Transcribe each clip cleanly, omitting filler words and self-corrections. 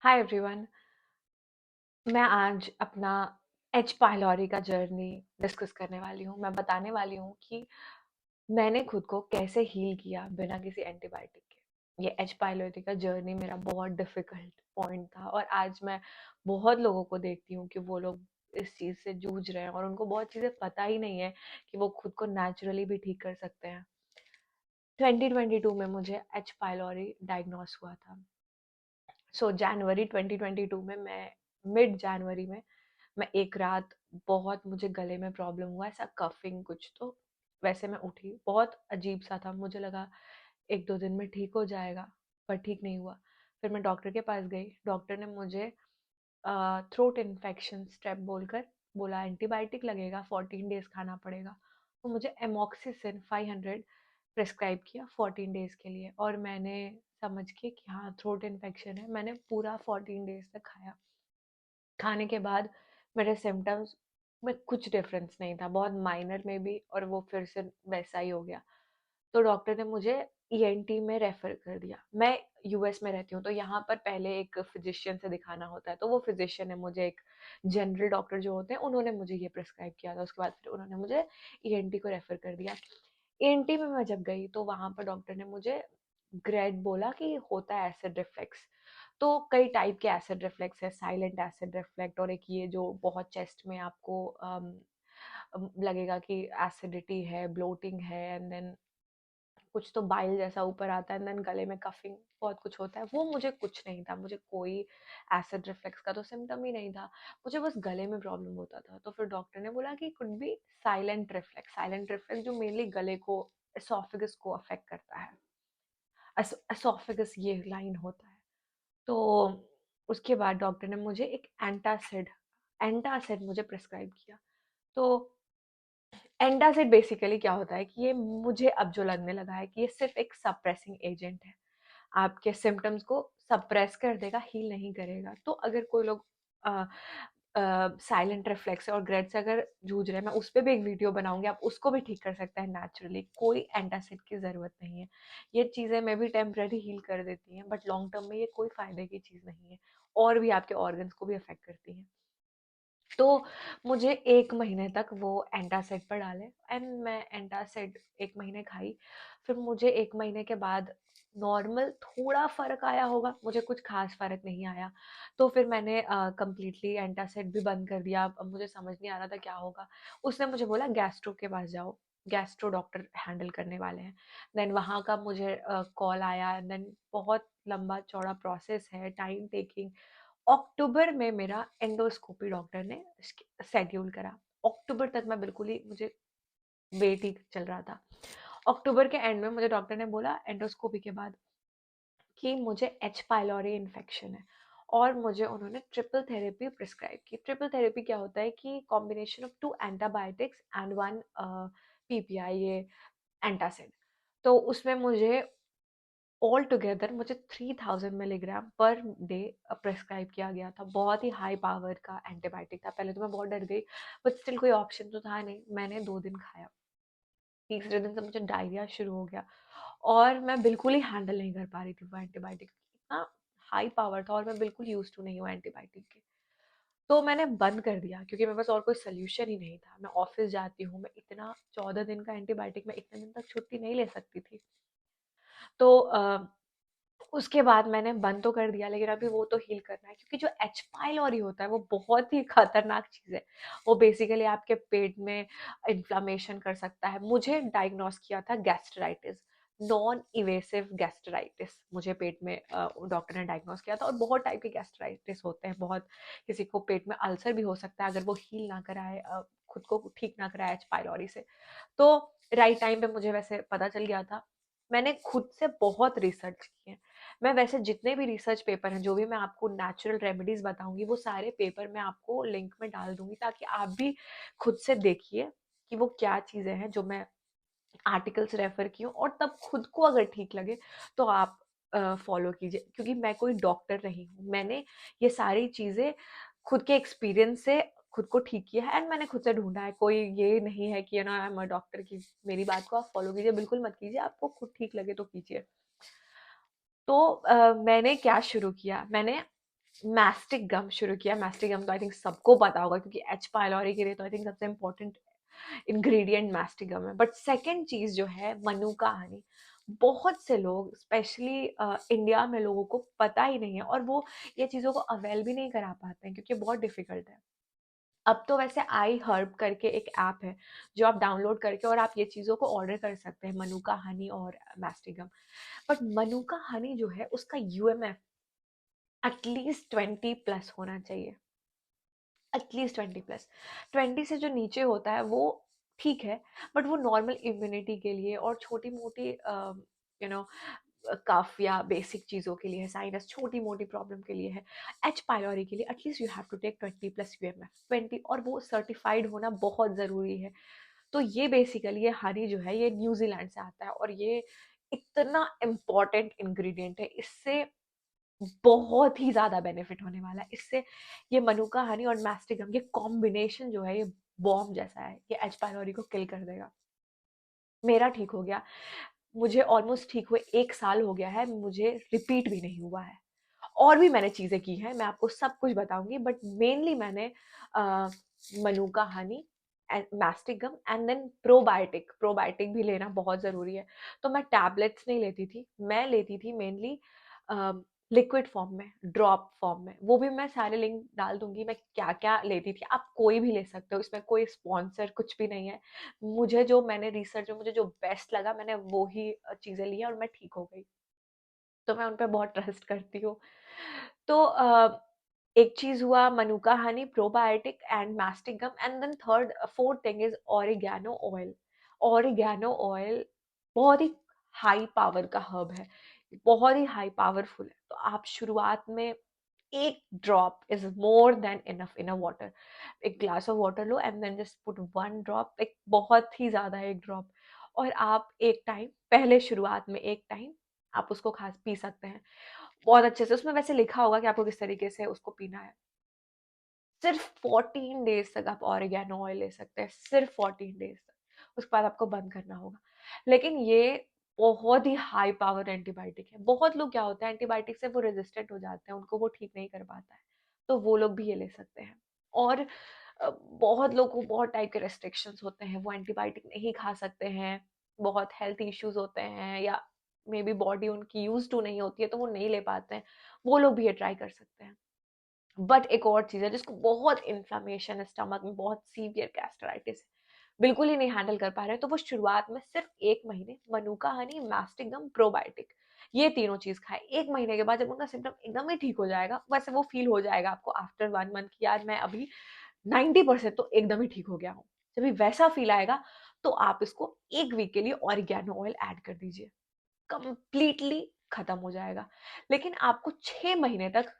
Hi everyone. मैं आज अपना एच पाइलोरी का जर्नी डिस्कस करने वाली हूँ। मैं बताने वाली हूँ कि मैंने खुद को कैसे हील किया बिना किसी एंटीबायोटिक के। ये एच पाइलोरी का जर्नी मेरा बहुत डिफिकल्ट पॉइंट था और आज मैं बहुत लोगों को देखती हूँ कि वो लोग इस चीज़ से जूझ रहे हैं और उनको बहुत चीज़ें पता ही नहीं है कि वो खुद को नेचुरली भी ठीक कर सकते हैं। 2022 में मुझे एच पाइलोरी डायग्नोस हुआ था। जनवरी 2022 में मैं मिड जनवरी में मैं एक रात बहुत मुझे गले में प्रॉब्लम हुआ, ऐसा कफिंग कुछ। तो वैसे मैं उठी, बहुत अजीब सा था, मुझे लगा एक दो दिन में ठीक हो जाएगा, पर ठीक नहीं हुआ। फिर मैं डॉक्टर के पास गई। डॉक्टर ने मुझे थ्रोट इन्फेक्शन स्ट्रेप बोलकर बोला एंटीबायोटिक लगेगा, 14 डेज खाना पड़ेगा। तो मुझे एमॉक्सिसिन 500 प्रिस्क्राइब किया 14 डेज के लिए और मैंने समझ के कि हाँ थ्रोट इन्फेक्शन है, मैंने पूरा 14 डेज तक खाया। खाने के बाद मेरे सिम्टम्स में कुछ डिफरेंस नहीं था, बहुत माइनर में भी, और वो फिर से वैसा ही हो गया। तो डॉक्टर ने मुझे ईएनटी में रेफर कर दिया। मैं यूएस में रहती हूँ तो यहाँ पर पहले एक फिजिशियन से दिखाना होता है, तो वो फिजिशियन ने मुझे, एक जनरल डॉक्टर जो होते हैं, उन्होंने मुझे ये प्रिस्क्राइब किया था। उसके बाद फिर उन्होंने मुझे ईएनटी को रेफर कर दिया। ईएनटी में मैं जब गई तो वहां पर डॉक्टर ने मुझे ग्रेड बोला कि होता है एसिड रिफ्लेक्स। तो कई टाइप के एसिड रिफ्लेक्स है, साइलेंट एसिड रिफ्लेक्ट, और एक ये जो बहुत चेस्ट में आपको लगेगा कि एसिडिटी है, ब्लोटिंग है, एंड देन कुछ तो बाइल जैसा ऊपर आता है, एंड देन गले में कफिंग, बहुत कुछ होता है। वो मुझे कुछ नहीं था, मुझे कोई एसिड रिफ्लेक्स का तो सिम्टम ही नहीं था, मुझे बस गले में प्रॉब्लम होता था। तो फिर डॉक्टर ने बोला कि कुड बी साइलेंट रिफ्लेक्स जो मेनली गले को, एसोफेगस को अफेक्ट करता है। एसोफेगस ये लाइन होता है। तो उसके बाद डॉक्टर ने मुझे एक एंटासिड एंटासिड मुझे प्रिस्क्राइब किया। तो एंटासिड बेसिकली क्या होता है कि ये मुझे अब जो लगने लगा है कि ये सिर्फ एक सप्रेसिंग एजेंट है, आपके सिम्टम्स को सप्रेस कर देगा, हील नहीं करेगा। तो अगर कोई लोग साइलेंट रिफ्लेक्स और ग्रेड से अगर जूझ रहे हैं, मैं उस पर भी एक वीडियो बनाऊंगी, आप उसको भी ठीक कर सकते हैं नेचुरली, कोई एंटासिड की ज़रूरत नहीं है। ये चीज़ें मे भी टेम्पररी हील कर देती हैं, बट लॉन्ग टर्म में ये कोई फ़ायदे की चीज़ नहीं है, और भी आपके ऑर्गन्स को भी अफेक्ट करती हैं। तो मुझे 1 महीने तक वो एंटासिड पर डाले, एंड मैं एंटासिड 1 महीने खाई। फिर मुझे 1 महीने के बाद नॉर्मल थोड़ा फर्क आया होगा, मुझे कुछ खास फर्क नहीं आया। तो फिर मैंने कम्प्लीटली एंटासिड भी बंद कर दिया। अब मुझे समझ नहीं आ रहा था क्या होगा। उसने मुझे बोला गैस्ट्रो के पास जाओ, गैस्ट्रो डॉक्टर हैंडल करने वाले हैं। देन वहाँ का मुझे कॉल आया, देन बहुत लंबा चौड़ा प्रोसेस है, टाइम टेकिंग। अक्टूबर में मेरा एंडोस्कोपी डॉक्टर ने शेड्यूल करा। अक्टूबर तक मैं बिल्कुल ही, मुझे वेट ही चल रहा था। अक्टूबर के एंड में मुझे डॉक्टर ने बोला एंडोस्कोपी के बाद कि मुझे एच पाइलोरी इन्फेक्शन है, और मुझे उन्होंने ट्रिपल थेरेपी प्रिस्क्राइब की। ट्रिपल थेरेपी क्या होता है कि combination of 2 antibiotics and 1 PPI, ये एंटासिड। तो उसमें मुझे ऑल टुगेदर मुझे 3000 मिलीग्राम पर डे प्रेस्क्राइब किया गया था। बहुत ही हाई पावर का एंटीबायोटिक था। पहले तो मैं बहुत डर गई, बट स्टिल कोई ऑप्शन तो था नहीं। मैंने 2 दिन खाया, तीसरे दिन से मुझे डायरिया शुरू हो गया, और मैं बिल्कुल ही हैंडल नहीं कर पा रही थी वो एंटीबायोटिक। इतना हाई पावर था और मैं बिल्कुल यूज टू नहीं हूँ एंटीबायोटिक के। तो मैंने बंद कर दिया क्योंकि मेरे पास और कोई सोल्यूशन ही नहीं था। मैं ऑफिस जाती हूँ, मैं इतना 14 दिन का एंटीबायोटिक, मैं इतने दिन तक छुट्टी नहीं ले सकती थी। तो उसके बाद मैंने बंद तो कर दिया, लेकिन अभी वो तो हील करना है, क्योंकि जो एच पाइलोरी होता है वो बहुत ही खतरनाक चीज़ है। वो बेसिकली आपके पेट में इन्फ्लामेशन कर सकता है। मुझे डायग्नोस किया था गैस्ट्राइटिस, नॉन इवेसिव गैस्ट्राइटिस, मुझे पेट में डॉक्टर ने डायग्नोस किया था। और बहुत टाइप के गैस्ट्राइटिस होते हैं, बहुत, किसी को पेट में अल्सर भी हो सकता है अगर वो हील ना कराए, खुद को ठीक ना कराए एच पाइलोरी से। तो राइट टाइम पे मुझे वैसे पता चल गया था। मैंने खुद से बहुत रिसर्च की है। मैं वैसे जितने भी रिसर्च पेपर हैं, जो भी मैं आपको नेचुरल रेमेडीज बताऊंगी, वो सारे पेपर मैं आपको लिंक में डाल दूंगी, ताकि आप भी खुद से देखिए कि वो क्या चीज़ें हैं जो मैं आर्टिकल्स रेफर की हूँ, और तब खुद को अगर ठीक लगे तो आप फॉलो कीजिए। क्योंकि मैं कोई डॉक्टर नहीं हूँ, मैंने ये सारी चीज़ें खुद के एक्सपीरियंस से खुद को ठीक किया है, एंड मैंने खुद से ढूंढा है। कोई ये नहीं है कि ना मैं डॉक्टर की मेरी बात को आप फॉलो कीजिए, बिल्कुल मत कीजिए, आपको खुद ठीक लगे तो कीजिए। तो मैंने क्या शुरू किया, मैंने मैस्टिक गम शुरू किया। मैस्टिक गम तो आई थिंक सबको पता होगा, क्योंकि एच पाइलोरी के लिए तो आई थिंक सबसे इम्पोर्टेंट इंग्रेडिएंट मैस्टिक गम है। बट सेकेंड चीज जो है मनुका हनी, बहुत से लोग स्पेशली इंडिया में लोगों को पता ही नहीं है, और वो ये चीज़ों को अवेल भी नहीं करा पाते हैं क्योंकि बहुत डिफिकल्ट है। अब तो वैसे आई हर्ब करके एक ऐप है जो आप डाउनलोड करके और आप ये चीज़ों को ऑर्डर कर सकते हैं, मनुका हनी और मैस्टिगम। बट मनुका हनी जो है उसका यूएमएफ एटलीस्ट 20+ होना चाहिए, एटलीस्ट 20+। 20 से जो नीचे होता है वो ठीक है, बट वो नॉर्मल इम्यूनिटी के लिए और छोटी मोटी यू नो कफ या बेसिक चीज़ों के लिए है, साइनस छोटी मोटी प्रॉब्लम के लिए है। एच पाइलोरी के लिए at least you have to take 20+ UMF 20, और वो सर्टिफाइड होना बहुत ज़रूरी है। तो ये बेसिकली ये हनी जो है ये न्यूजीलैंड से आता है, और ये इतना इम्पॉर्टेंट इंग्रेडिएंट है, इससे बहुत ही ज़्यादा बेनिफिट होने वाला है इससे। ये मनुका हनी और मैस्टिगम ये कॉम्बिनेशन जो है ये बॉम्ब जैसा है, ये एच पाइलोरी को किल कर देगा। मेरा ठीक हो गया, मुझे ऑलमोस्ट ठीक हुए 1 साल हो गया है, मुझे रिपीट भी नहीं हुआ है। और भी मैंने चीज़ें की हैं, मैं आपको सब कुछ बताऊँगी, बट मेनली मैंने uh, manuka honey and mastic gum and then probiotic. Probiotic भी लेना बहुत ज़रूरी है। तो मैं टैबलेट्स नहीं लेती थी, मैं लेती थी मेनली लिक्विड फॉर्म में, ड्रॉप फॉर्म में। वो भी मैं सारे लिंक डाल दूँगी मैं क्या-क्या लेती थी, आप कोई भी ले सकते हो, इसमें कोई स्पॉन्सर कुछ भी नहीं है। मुझे जो मैंने रिसर्च में मुझे जो बेस्ट लगा मैंने वो ही चीज़ें ली हैं और मैं ठीक हो गई। तो मैं उन पे बहुत ट्रस्ट करती हूँ। तो एक चीज़ हुआ manuka honey, probiotic and mastic gum, and then third fourth thing is oregano oil. Oregano oil बहुत ही हाई पावर का हर्ब है, बहुत ही हाई पावरफुल है। तो आप शुरुआत में 1 drop is more than enough in a water. एक ग्लास ऑफ वाटर लो and then just put 1 drop, एक बहुत ही ज़्यादा है 1 ड्रॉप, और आप एक टाइम पहले शुरुआत में एक टाइम आप उसको खा पी सकते हैं बहुत अच्छे से। उसमें वैसे लिखा होगा कि आपको किस तरीके से उसको पीना है। सिर्फ 14 डेज तक आप ऑरिगेनो ऑयल ले सकते हैं, सिर्फ 14 डेज तक। उसके बाद आपको बंद करना होगा। लेकिन ये बहुत ही हाई पावर एंटीबायोटिक है। बहुत लोग क्या होता है एंटीबायोटिक से वो रेजिस्टेंट हो जाते हैं, उनको वो ठीक नहीं कर पाता है, तो वो लोग भी ये ले सकते हैं। और बहुत लोगों को बहुत टाइप के रेस्ट्रिक्शंस होते हैं, वो एंटीबायोटिक नहीं खा सकते हैं, बहुत हेल्थ इश्यूज होते हैं, या मे बी बॉडी उनकी यूज टू नहीं होती है तो वो नहीं ले पाते हैं, वो लोग भी ये ट्राई कर सकते हैं। बट एक और चीज़ है जिसको बहुत इन्फ्लामेशन है स्टमक में, बहुत सीवियर गैस्ट्राइटिस है, बिल्कुल ही नहीं हैंडल कर पा रहे हैं, तो वो शुरुआत में सिर्फ 1 महीने मनुका हनी, मैस्टिगम, प्रोबायोटिक ये तीनों चीज खाए। 1 महीने के बाद जब उनका सिम्टम एकदम ही ठीक हो जाएगा, वैसे वो फील हो जाएगा आपको आफ्टर 1 मंथ कि यार मैं अभी 90% तो एकदम ही ठीक हो गया हूँ। जब भी वैसा फील आएगा तो आप इसको 1 वीक के लिए ऑरिगेनो ऑयल ऐड कर दीजिए, कंप्लीटली खत्म हो जाएगा। लेकिन आपको 6 महीने तक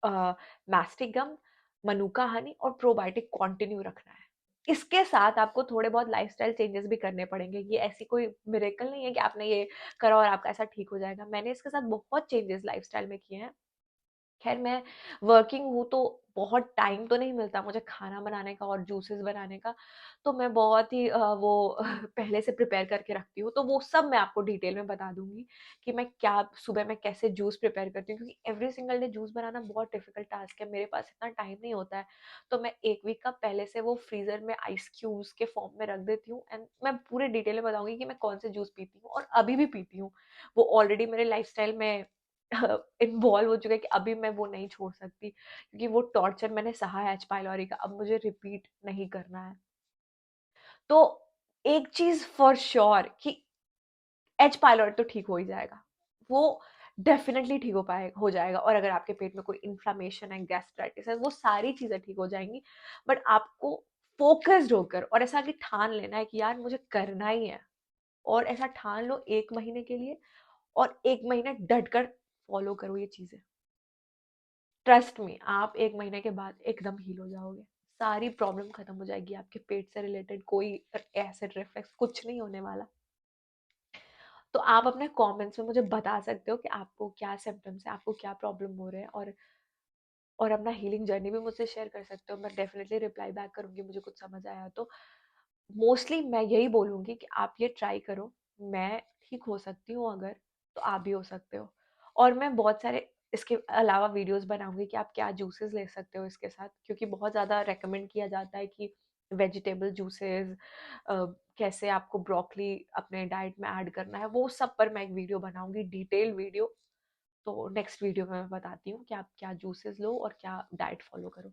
मैस्टिक गम, मनुका हनी और प्रोबायोटिक कंटिन्यू रखना है। इसके साथ आपको थोड़े बहुत लाइफस्टाइल चेंजेस भी करने पड़ेंगे। ये ऐसी कोई मिरेकल नहीं है कि आपने ये करा और आपका ऐसा ठीक हो जाएगा। मैंने इसके साथ बहुत चेंजेस लाइफस्टाइल में किए हैं। खैर मैं वर्किंग हूँ तो बहुत टाइम तो नहीं मिलता मुझे खाना बनाने का और जूसेस बनाने का, तो मैं बहुत ही वो पहले से प्रिपेयर करके रखती हूँ, तो वो सब मैं आपको डिटेल में बता दूंगी कि मैं क्या सुबह में कैसे जूस प्रिपेयर करती हूँ, क्योंकि एवरी सिंगल डे जूस बनाना बहुत डिफिकल्ट टास्क है, मेरे पास इतना टाइम नहीं होता है। तो मैं 1 वीक का पहले से वो फ्रीजर में आइस क्यूब्स के फॉर्म में रख देती हूँ, एंड मैं पूरे डिटेल में बताऊंगी कि मैं कौन से जूस पीती हूँ और अभी भी पीती हूँ। वो ऑलरेडी मेरे लाइफस्टाइल में इन्वॉल्व हो चुका है कि अभी मैं वो नहीं छोड़ सकती, क्योंकि वो टॉर्चर मैंने सहा है एच पाइलोरी का, अब मुझे रिपीट नहीं करना है। तो एक चीज फॉर श्योर कि एच पाइलोरी तो ठीक हो ही जाएगा, वो डेफिनेटली ठीक हो जाएगा। और अगर आपके पेट में कोई इन्फ्लामेशन है, गैस्ट्राइटिस है, वो सारी चीजें ठीक हो जाएंगी। बट आपको फोकस्ड होकर और ऐसा कि ठान लेना है कि यार मुझे करना ही है, और ऐसा ठान लो 1 महीने के लिए, और 1 महीना डट कर फॉलो करो ये चीजें। ट्रस्ट मी, आप 1 महीने के बाद एकदम हील हो जाओगे, सारी प्रॉब्लम खत्म हो जाएगी, आपके पेट से रिलेटेड कोई एसिड रिफ्लक्स कुछ नहीं होने वाला। तो आप अपने कमेंट्स में मुझे बता सकते हो कि आपको क्या सिम्टम्स है, आपको क्या प्रॉब्लम हो रहे हैं, और अपना हीलिंग जर्नी भी मुझसे शेयर कर सकते हो। मैं डेफिनेटली रिप्लाई बैक करूंगी मुझे कुछ समझ आया तो। मोस्टली मैं यही बोलूंगी कि आप ये ट्राई करो, मैं ठीक हो सकती हूँ अगर, तो आप भी हो सकते हो। और मैं बहुत सारे इसके अलावा वीडियोस बनाऊंगी कि आप क्या जूसेस ले सकते हो इसके साथ, क्योंकि बहुत ज़्यादा रेकमेंड किया जाता है कि वेजिटेबल जूसेस, कैसे आपको ब्रोकली अपने डाइट में ऐड करना है, वो सब पर मैं एक वीडियो बनाऊंगी, डिटेल वीडियो। तो नेक्स्ट वीडियो में मैं बताती हूँ कि आप क्या जूसेस लो और क्या डाइट फॉलो करो।